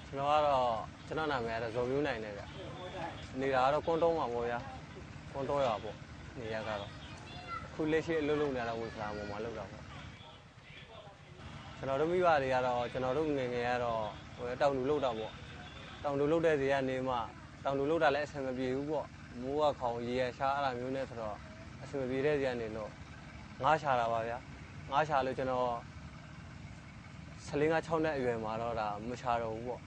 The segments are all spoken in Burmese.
ကျွန်တော်နာမည်ကတော့ဇော်မျိုးနိုင်နေဗျနေတာကတော့ကွန်တုံးမှာပေါ့ဗျာကွန်တုံးရပေါ့နေရကတော့အခုလက်ရှိအလုပ်လုပ်နေတာဝေဖလာပေါ်မှာလုပ်တာပေါ့ကျွန်တော်တို့မိဘတွေကတော့ကျွန်တော်တို့ငယ်ငယ်ကတော့တောင်တူလုပ်တာပေါ့တောင်တူလုပ်တဲ့စီကနေမှတောင်တူလုပ်တာလည်းအဆင်မပြေဘူးပေါ့မိုးကခေါင်ရေရရှားအဲ့လိုမျိုးနဲ့ဆိုတော့အဆင်မပြေတဲ့စီကနေလို့ငားရှာတာပါဗျာငားရှာလို့ကျွန်တော်14-6နှစ်အရွယ်မှာတော့ဒါမရှာတော့ဘူးပေါ့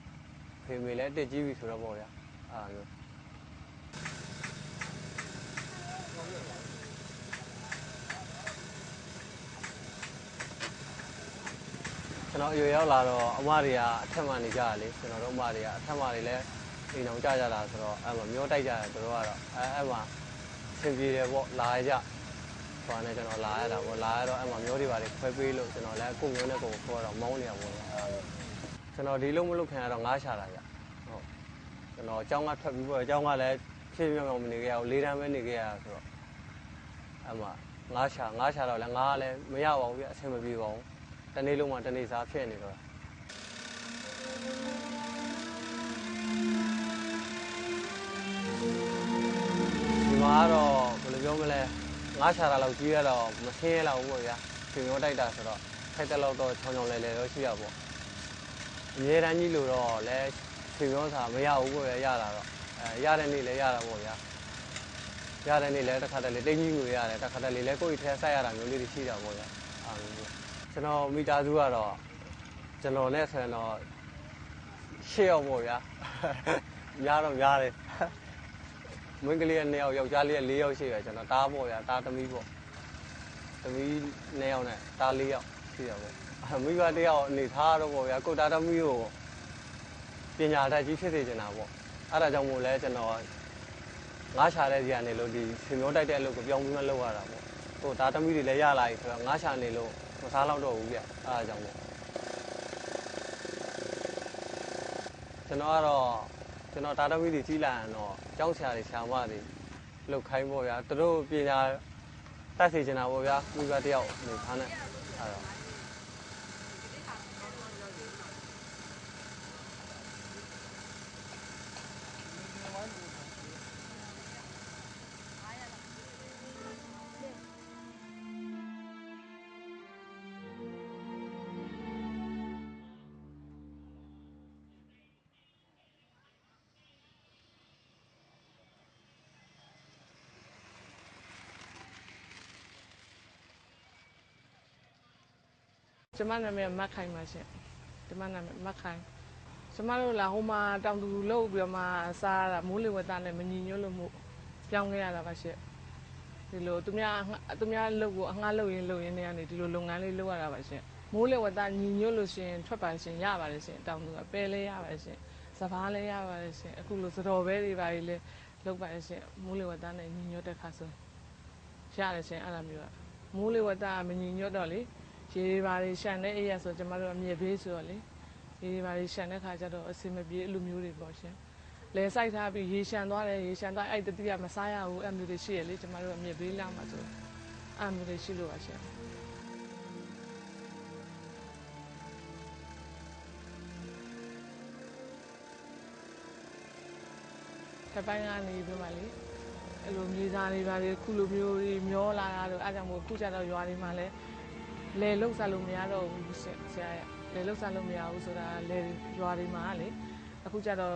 ဖေမေလည်းတက်ကြီးပြီဆိုတော့ပေါ့ဗျာအဲ့လိုမျိုးကျွန်တော်အရွယ်ရောက်လာတော့အမတွေကအထက်မှနေကြရလေကျွန်တော်တို့အမတွေကအထက်မှတွေလည်းအိမ်အောင်ကြကြတာဆိုတော့အဲ့မှာမျိုးတိုက်ကြတယ်တို့ကတော့အဲ့မှာအဆင်ပြေတယ်ပေါ့လာကြဆိုတော့ကျွန်တော်လာရတာပေါ့လာရတော့အဲ့မှာမျိုးတွေပါလေခွဲပေးလို့ကျွန်တော်လည်းအခုမျိုးနဲ့ကိုခေါ်တော့မောင်းနေရပေါ့ကျွန်တော်ဒီလုံးမလုပ်ခင်ကတော့ငားရှာတာဗျဟုတ်ကျွန်တော်အကြောင်းကထွက်ပြီးပေါ့အကြောင်းကလည်းဖြည်းဖြည်းမနေခဲ့ရဘူး၄တန်းပဲနေခဲ့ရဆိုတော့အဲ့မှာငားရှာတော့လည်းငားကလည်းမရပါဘူးဗျအဆင်မပြေပါဘူးတနေ့လုံးမှတနေ့စားဖြစ်နေတော့ဒီမှာတော့ဘယ်လိုပြောမလဲငားရှာတာလောက်ကြီးရတော့မဆင်းရတော့ဘူးပေါ့ဗျာရှင်ရောတိုက်တာဆိုတော့ထိုက်တဲ့လောက်တော့ချောင်းချောင်းလဲလဲတော့ရှိရပေါ့အများတန်းကြီးလို့တော့လဲရှင်ရောစာမရဘူးပေါ့ဗျာရတာတော့ရတဲ့နေ့လဲရတာပေါ့ဗျာရတဲ့နေ့လဲတစ်ခါတည်းတိတ်ကြီးလို့ရတယ်တစ်ခါတည်းလဲကိုယ့်အိထဲဆက်ရတာမျိုးလေးတွေရှိတာပေါ့ဗျာကျွန်တော်မိသားစုကတော့ကျွန်တော်နဲ့ဆိုရင်တော့8ယောက်ပေါ့ဗျာများတော့များတယ်မင်းကလေးက2ယောက်ယောက်ျားလေးက4ယောက်ရှိတယ်ကျွန်တော်တားပေါ့ဗျာတားသမီးပေါ့သမီး2ယောက်နဲ့တား4ယောက်ရှိတာပေါ့မိဘ1ယောက်အနေထားတော့ပေါ့ဗျာကိုတားသမီးကိုပညာတတ်ကြီးဖြစ်စေချင်တာပေါ့အဲ့ဒါကြောင့်မို့လဲကျွန်တော်ငားရှာတဲ့စီကနေလို့ဒီဆွေမျိုးတိုက်တဲ့အလုပ်ကိုပြောင်းပြီးမှလုပ်ရတာပေါ့ကိုတားသမီးတွေလည်းရလာပြီဆိုတော့ငားရှာနေလို့မစားတော့တော့ဘူးဗျအဲ့ဒါကြောင့်ပေါ့ကျွန်တော်တာသမီးတွေကြီးလာရင်တော့ကျောင်းဆရာတွေဆရာမတွေလောက်ခိုင်းပေါ့ဗျာသူတို့ပညာတတ်စေချင်တာပေါ့ဗျာမိဘတယောက်နေထားနဲ့အဲ့တော့ကျမနာမည်မတ်ခိုင်ပါရှင်ကျမနာမည်မတ်ခိုင်ကျမတို့လာဟိုမှာတောင်တူလုပ်ပြီးတော့မှစားတာမိုးလေဝသနဲ့မညီညွတ်လို့မှုပြောင်းခဲ့ရတာပါရှင်ဒီလိုသူများလုပ်ကိုအငှားလုပ်ရင်နေကနေဒီလိုလုပ်ငန်းလေးလုပ်ရတာပါရှင်မိုးလေဝသညီညွတ်လို့ရှင်ထွက်ပါရှင်ရပါတယ်ရှင်တောင်တူကပဲလဲရပါတယ်ရှင်စပားလဲရပါတယ်ရှင်အခုလိုစတော်ဘဲတွေပါလေလုပ်ပါတယ်ရှင်မိုးလေဝသနဲ့ညီညွတ်တဲ့ခါဆိုရတယ်ရှင်အဲ့လိုမျိုးကမိုးလေဝသမညီညွတ်တော့လေရေပါတွေရှန်တဲ့အေးရဆိုကျမတို့အမြဲဘေးဆိုတော့လေရေပါတွေရှန်တဲ့ခါကျတော့အစင်မပြေအလိုမျိုးတွေပေါ့ရှင်လဲစိုက်ထားပြီးရေရှန်သွားတယ်ရေရှန်သွားအဲ့တတိယမစားရဘူးအဲ့မျိုးတွေရှိရလေကျမတို့အမြဲဘေးလောက်မှာဆိုအဲ့မျိုးတွေရှိလို့ပါရှင်တပိုင်းကနေပြမလေအဲ့လိုမြေသားတွေပါလေခုလိုမျိုးတွေမျောလာတာတော့အဲ့ကြောင့်မို့ခုကျတော့ရွာတွေမှာလဲလဲလှုပ်စားလို့မရတော့ဘူးဆရာရလဲလှုပ်စားလို့မရဘူးဆိုတာလဲရွာတွေမှာလေအခုကျတော့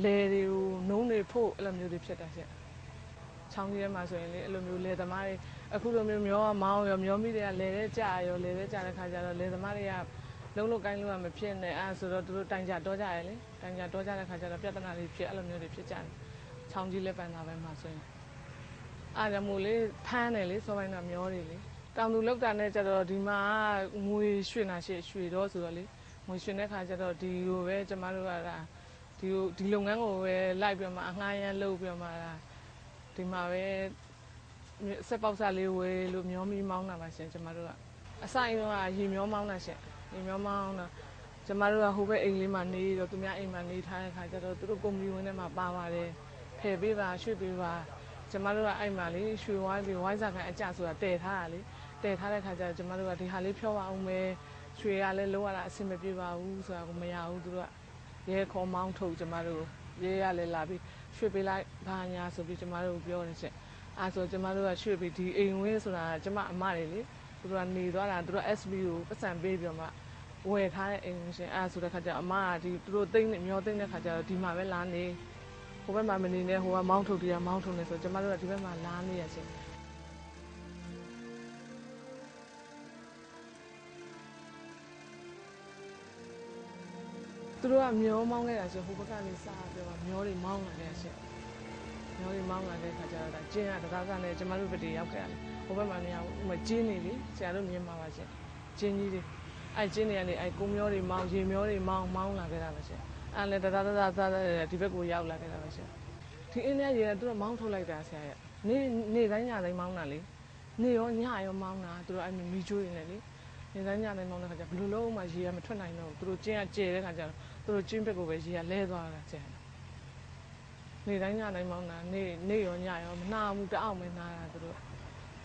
လဲတွေကိုနှုံးတွေဖို့အဲ့လိုမျိုးတွေဖြစ်တာရှင့်ချောင်းကြီးထဲမှာဆိုရင်လေအဲ့လိုမျိုးလဲသမားတွေအခုလိုမျိုးမျောမောင်းရောမျောမိတွေကလဲတဲ့ကြာရောလဲတဲ့ကြာတဲ့ခါကျတော့လဲသမားတွေကလုံးလုံးကိုင်းလို့မဖြစ်နဲ့အဲ့ဆိုတော့သူတို့တိုင်ကြတော့ကြရလေတိုင်ကြတော့ကြတဲ့ခါကျတော့ပြဿနာတွေဖြစ်အဲ့လိုမျိုးတွေဖြစ်ကြတယ်ချောင်းကြီးလက်ပံသားပဲမှာဆိုရင်အားကြောင့်မို့လေဖမ်းတယ်လေစောပိုင်းကမျောတယ်လေတောင်သူလောက်တာနဲ့ကျတော့ဒီမှာငွေရွှေ့နာရှိရွှေတော့ဆိုတော့လေငွေရွှေ့တဲ့ခါကျတော့ဒီလိုပဲကျမတို့ကဒီလုပ်ငန်းကိုပဲလိုက်ပြီးမှအငှားရမ်းလုပ်ပြီးမှဒီမှာပဲစက်ပေါက်စားလေးဝယ်လို့မျောမီမောင်းတာပါရှင်ကျမတို့ကအဆိုင်ကရေမျောမောင်းတာရှင်ရေမျောမောင်းတာကျမတို့ကဟိုဘက်အိမ်လေးမှာနေတော့သူများအိမ်မှာနေထားတဲ့ခါကျတော့သူတို့ကုမ္ပဏီဝင်ထဲမှာပါပါတယ်ဖယ်ပေးပါရွှေ့ပေးပါကျမတို့ကအဲ့မှာလေရွှေဝိုင်းပြီးဝိုင်းစားခိုင်းအကြဆိုတာတည်ထားတာလေတည်ထားတဲ့ခါကျတော့ကျမတို့ကဒီဟာလေးဖြောပါအောင်မယ်ရွှေရလဲလုံးဝအဆင်မပြေပါဘူးဆိုတာကိုမရဘူးသူတို့က ရဲခေါ်မောင်းထုတ်ကျမတို့ရဲရလဲလာပြီးရွှေ့ပေးလိုက်ဘာညာဆိုပြီးကျမတို့ပြောနေချက်အဲဆိုကျမတို့ကရွှေ့ပြီးဒီအိမ်ဝင်းဆိုတာကျမအမတွေလေသူတို့ကနေသွားတာသူတို့ SB ကိုပတ်စံပေးပြီးတော့မှဝယ်ထားတဲ့အိမ်ရှင်အဲဆိုတဲ့ခါကျအမကဒီသူတို့သိမ့်နေမျောသိမ့်တဲ့ခါကျတော့ဒီမှာပဲလာနေဟိုဘက်မှာမနေနဲ့ဟိုကမောင်းထုတ်တရားမောင်းထုတ်နေဆိုကျမတို့ကဒီဘက်မှာလာနေရချင်းသူတို့ကမျောမောင်းခဲ့တာရှင်ဟိုဘက်ကနေစပြောတာမျောတွေမောင်းလာခဲ့ရှင်မျောတွေမောင်းလာတဲ့ခါကျတော့ဒါကျင်းကတကားကလည်းကျမတို့ဘက်တွေရောက်ခဲ့ရတယ်ဟိုဘက်မှာမရဘူးဟိုမှာကျင်းနေလေဆရာတို့မြင်မှာပါရှင်ကျင်းကြီးတွေအဲကျင်းတွေကနေအဲကုန်းမျောတွေမောင်းရေမျောတွေမောင်းလာခဲ့တာပဲရှင်အဲလည်းတသားဒီဘက်ကိုရောက်လာခဲ့တာပဲရှင်ဒီအင်းထဲရေသူတို့မောင်းထုတ်လိုက်တာဆရာရဲ့နေ့တိုင်းညတိုင်းမောင်းတာလေနေ့ရောညရောမောင်းတာသူတို့အဲမီချိုးနေတယ်လေနေ့တိုင်းညတိုင်းမောင်းတဲ့ခါကျဘယ်လိုလုပ်မှရေကမထွက်နိုင်တော့ဘူးသူတို့ကျင်းကကျဲတဲ့ခါကျတော့သူတို့ကျင်းဘက်ကိုပဲရေကလဲသွားတာဆရာနေ့တိုင်းညတိုင်းမောင်းတာနေ့ရောညရောမနှာဘူးတအောင်မနှာတာသူတို့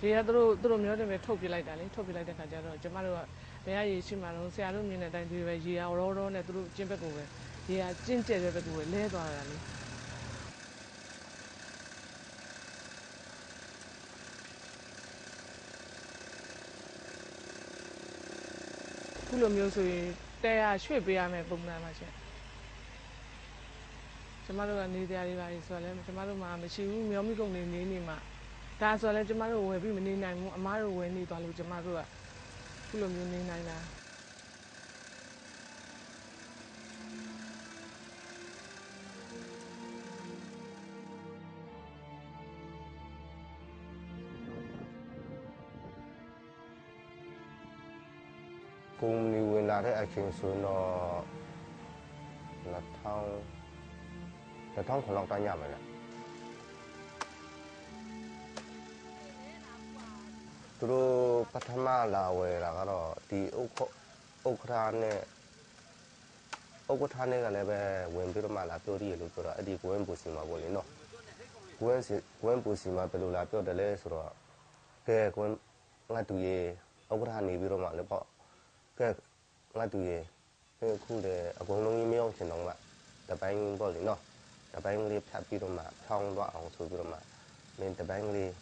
ရေကသူတို့မျိုးတွေပဲထုတ်ပြလိုက်တာလေထုတ်ပြလိုက်တဲ့ခါကျတော့ကျမတို့ကဘယ်ကရေရှိမှတော့ဆရာတို့မြင်တဲ့အတိုင်းဒီပဲရေကရောနဲ့သူတို့ကျင်းဘက်ကိုပဲရေကကျင်းကျဲတဲ့ဘက်ကိုပဲလဲသွားတာလေခုလိုမျိုးဆိုရင်တဲရရွှေ့ပေးရမယ်ပုံစံပါရှင်ကျမတို့ကနေတရားတွေပါဆိုတော့လည်းကျမတို့မှမရှိဘူးမျောမိကုန်နေမှာဒါဆိုလည်းကျမတို့ဝယ်ပြီးမနေနိုင်ဘူးအမားတို့ဝယ်နေသွားလို့ကျမတို့ကခုလိုမျိုးနေနိုင်တာကုမ္ပဏီဝင်လာတဲ့အချိန်ဆိုတော့2000ခုလောက်တန်းရမယ်လေသူတို့ပထမလာဝယ်တာကတော့ဒီဥက္ကဋ္ဌနဲ့ကလည်းပဲဝင်ပြီးတော့မှလာပြောရည်လို့ပြောတော့အဲ့ဒီကိုဝင်ပူစီမှာပေါ့လေနော်ကိုဝင်ပူစီမှာဘယ်လိုလာပြောတယ်လဲဆိုတော့ကဲကိုဝင်ငါတူရေဥက္ကဋ္ဌနေပြီးတော့မှလည်းပေါ့ကဲငါတူရေခုတည်းအကုန်လုံးကြီးမရောက်ချင်တော့မှတပိုင်းပေါ့လေနော်တပိုင်းလေးဖြတ်ပြီးတော့မှဖြောင်းသွားအောင်ဆိုပြီးတော့မှမင်းတပိုင်းလေး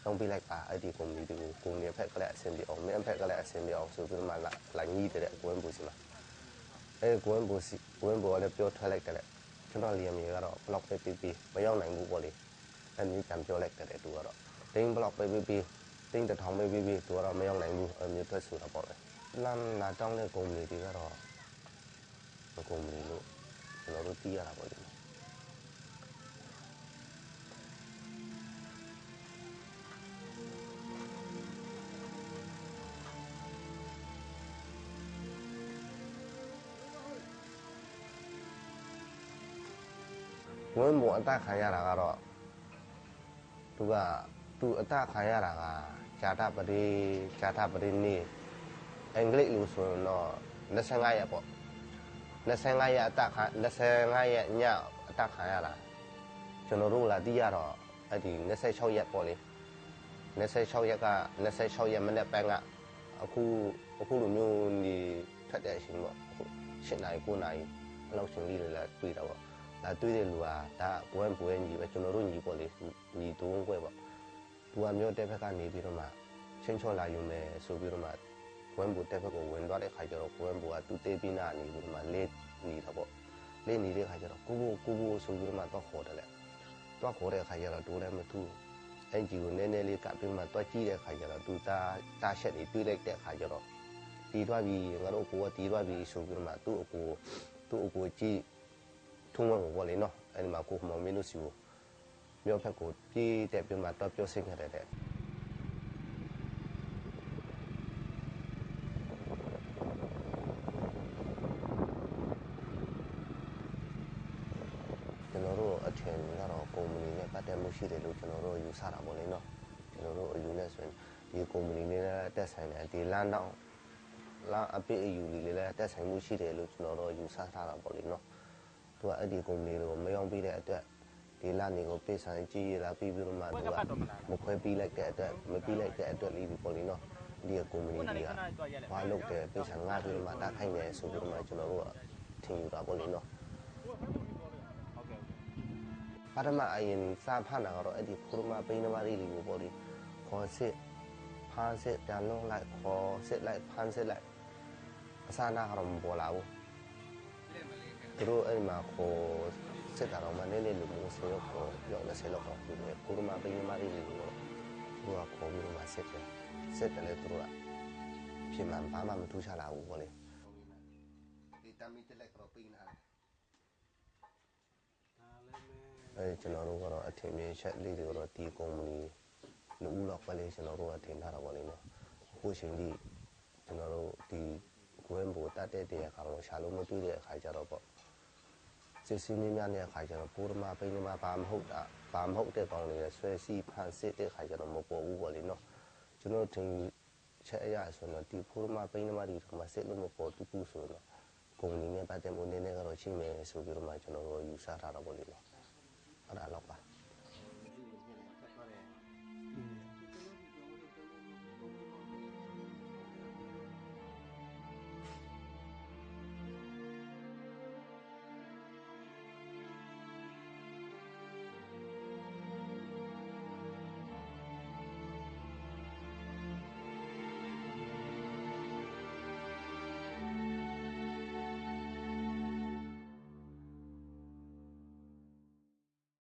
လုံးပြလိုက်ပါအဲ့ဒီကုမ္ပဏီတွေကိုကိုနေဖက်ကလည်းအဆင်ပြေအောင်မင်းဖက်ကလည်းအဆင်ပြေအောင်ဆိုပြီးတော့မှလာညီးတဲ့ကိုဝင်ပူစီမှာအဲ့ကိုဝင်ပူကလည်းပြောထွက်လိုက်တယ်ကျွန်တော်လီယမ်ရေကတော့ block ပဲပြီးမရောက်နိုင်ဘူးပေါ့လေအဲ့ဒီပြန်ပြောလိုက်တယ်သူကတော့တင်း block ပဲပြီးတင်းတစ်ထောင်ပဲပြီးသူကတော့မရောက်နိုင်ဘူးအမျိုးထွက်ဆိုတာပေါ့လေလမ်းလာတောင်းတဲ့ကုမ္ပဏီတွေကတော့ကုမ္ပဏီလို့ကျွန်တော်တို့သိရတာပေါ့လေဝင်ပေါ်အတက်ခံရတာကတော့သူအတက်ခံရတာကဂျာတာပရိနေအင်္ဂလိပ်လို့ဆိုတော့25ရက်ပေါ့25ရက်အတက်ခံ25ရက်ညအတက်ခံရတာကျွန်တော်တို့လာသိရတော့အဲ့ဒီ26ရက်ပေါ့လေ26ရက်က26ရက်မနေ့ပိုင်းကအခုလိုမျိုးဒီထွက်တဲ့အချိန်ပေါ့7 နာရီ9 နာရီအလောက်ရှင်လေးတွေလာတွေ့တာပေါ့လာတွေ့တဲ့လူကဒါဘွဲညီပဲကျွန်တော်တို့ညီပေါ့လေညီတုံးကွဲပေါ့သူကမျိုးတဲ့ဘက်ကနေပြီးတော့မှချင်းချောလာယူမယ်ဆိုပြီးတော့မှဘွဲတဲ့ဘက်ကိုဝင်သွားတဲ့ခါကျတော့ဘွဲကသူတေးပြီးနာနေပြီးတော့မှလေးနေတာပေါ့လေးနေတဲ့ခါကျတော့ကိုဆိုပြီးတော့မှတော့ခေါ်တယ်လေတော့ခေါ်တဲ့ခါကျတော့တိုးလည်းမထူးအင်ဂျီကိုနည်းနည်းလေးကပ်ပြီးမှတော့ကြည့်တဲ့ခါကျတော့သူတာရှက်တွေတွေးလိုက်တဲ့ခါကျတော့တီးသွားပြီးငါတို့ကိုကတီးသွားပြီးဆိုပြီးတော့မှသူ့အကိုကြည့်ထုံးဝဘောလေနော်အဲ့ဒီမှာကိုမောင်မင်းတို့စီကိုမြို့ဖက်ကိုပြေးတဲ့ပြမတော့ပြောစင်ခဲ့တဲ့ကျွန်တော်တို့အထင်ကတော့ကုမ္ပဏီနဲ့ပတ်သက်မှုရှိတယ်လို့ကျွန်တော်တို့ယူဆတာပေါ့လေနော်ကျွန်တော်တို့အယူနဲ့ဆိုရင်ဒီကုမ္ပဏီနဲ့တက်ဆိုင်တယ်ဒီလမ်းတော့လာအပိအယူလေးလည်းတက်ဆိုင်မှုရှိတယ်လို့ကျွန်တော်တို့ယူဆထားတာပေါ့လေနော်သူကအဲ့ဒီကုမ္ပဏီကိုမယောင်းပြီးတဲ့အတွက်ဒီလနေကိုပေးဆိုင်ကြည့်ရလာပြီးပြီးတော့မှသူကမခွဲပြီးလိုက်တဲ့အတွက်မပြီးလိုက်တဲ့အတွက်လေးဒီပေါ်လီနော်ဒီကုမ္ပဏီကဘာလုပ်တယ်ပေးဆိုင်ငါပြီးတော့မှတားခိုင်းတယ်ဆိုပြီးတော့မှကျွန်တော်တို့ကထင်ယူတာပေါ့လေနော် ပထမအရင်စာဖတ်တာကတော့အဲ့ဒီဖူရမပိန်းနမရီလေးကိုပေါ့လေခေါ်စစ်ဖမ်းစစ်ပြန်လုံးလိုက်ခေါ်စစ်လိုက်ဖမ်းစစ်လိုက်အစနာကတော့မပေါ်လာဘူးသူတို့အဲ့မှာခေါ်စစ်တာတော့မနေ့နေ့လူမျိုးစေရောက်ခေါ်ရောက်20လောက်တော့ပြီးတယ်ဖူရမပိန်းနမရီလေးကိုသူကခေါ်ပြီးမှစစ်တယ်စစ်တယ်လေသူတို့ကဖြစ်မှဘာမှမထူးခြားလာဘူးပေါ့လေဒီတမီတက်လက်တော့ပိန်းလာအဲကျွန်တော်တို့ကတော့အထင်မြင်ချက်လေးတွေကတော့ဒီကုမ္ပဏီလူဦးလောက်ပဲလေကျွန်တော်တို့ကထင်ထားတာပေါ့လေနော်အခုချိန်ကြီးကျွန်တော်တို့ဒီကွင်းဘူတတ်တဲ့အခါမှာရှာလို့မတွေ့တဲ့အခါကျတော့ပေါ့စစ်စင်းမြများတဲ့အခါကျတော့ပိုးဓမာပိန်းဓမာဘာမဟုတ်တာဘာမဟုတ်တဲ့ကောင်တွေဆွဲစီးဖန်စစ်တဲ့အခါကျတော့မပေါ်ဘူးပေါ့လေနော်ကျွန်တော်ထင်ချက်အရဆိုတော့ဒီပိုးဓမာပိန်းဓမာဒီမှာစစ်လို့မပေါ်ဘူးဆိုတော့ကုမ္ပဏီနဲ့ပတ်သက်မှုနည်းနည်းကတော့ရှိမယ်ဆိုပြီးတော့မှကျွန်တော်တို့ယူဆထားတာပေါ့လေနော်အဲ့ဒါတော့ပါ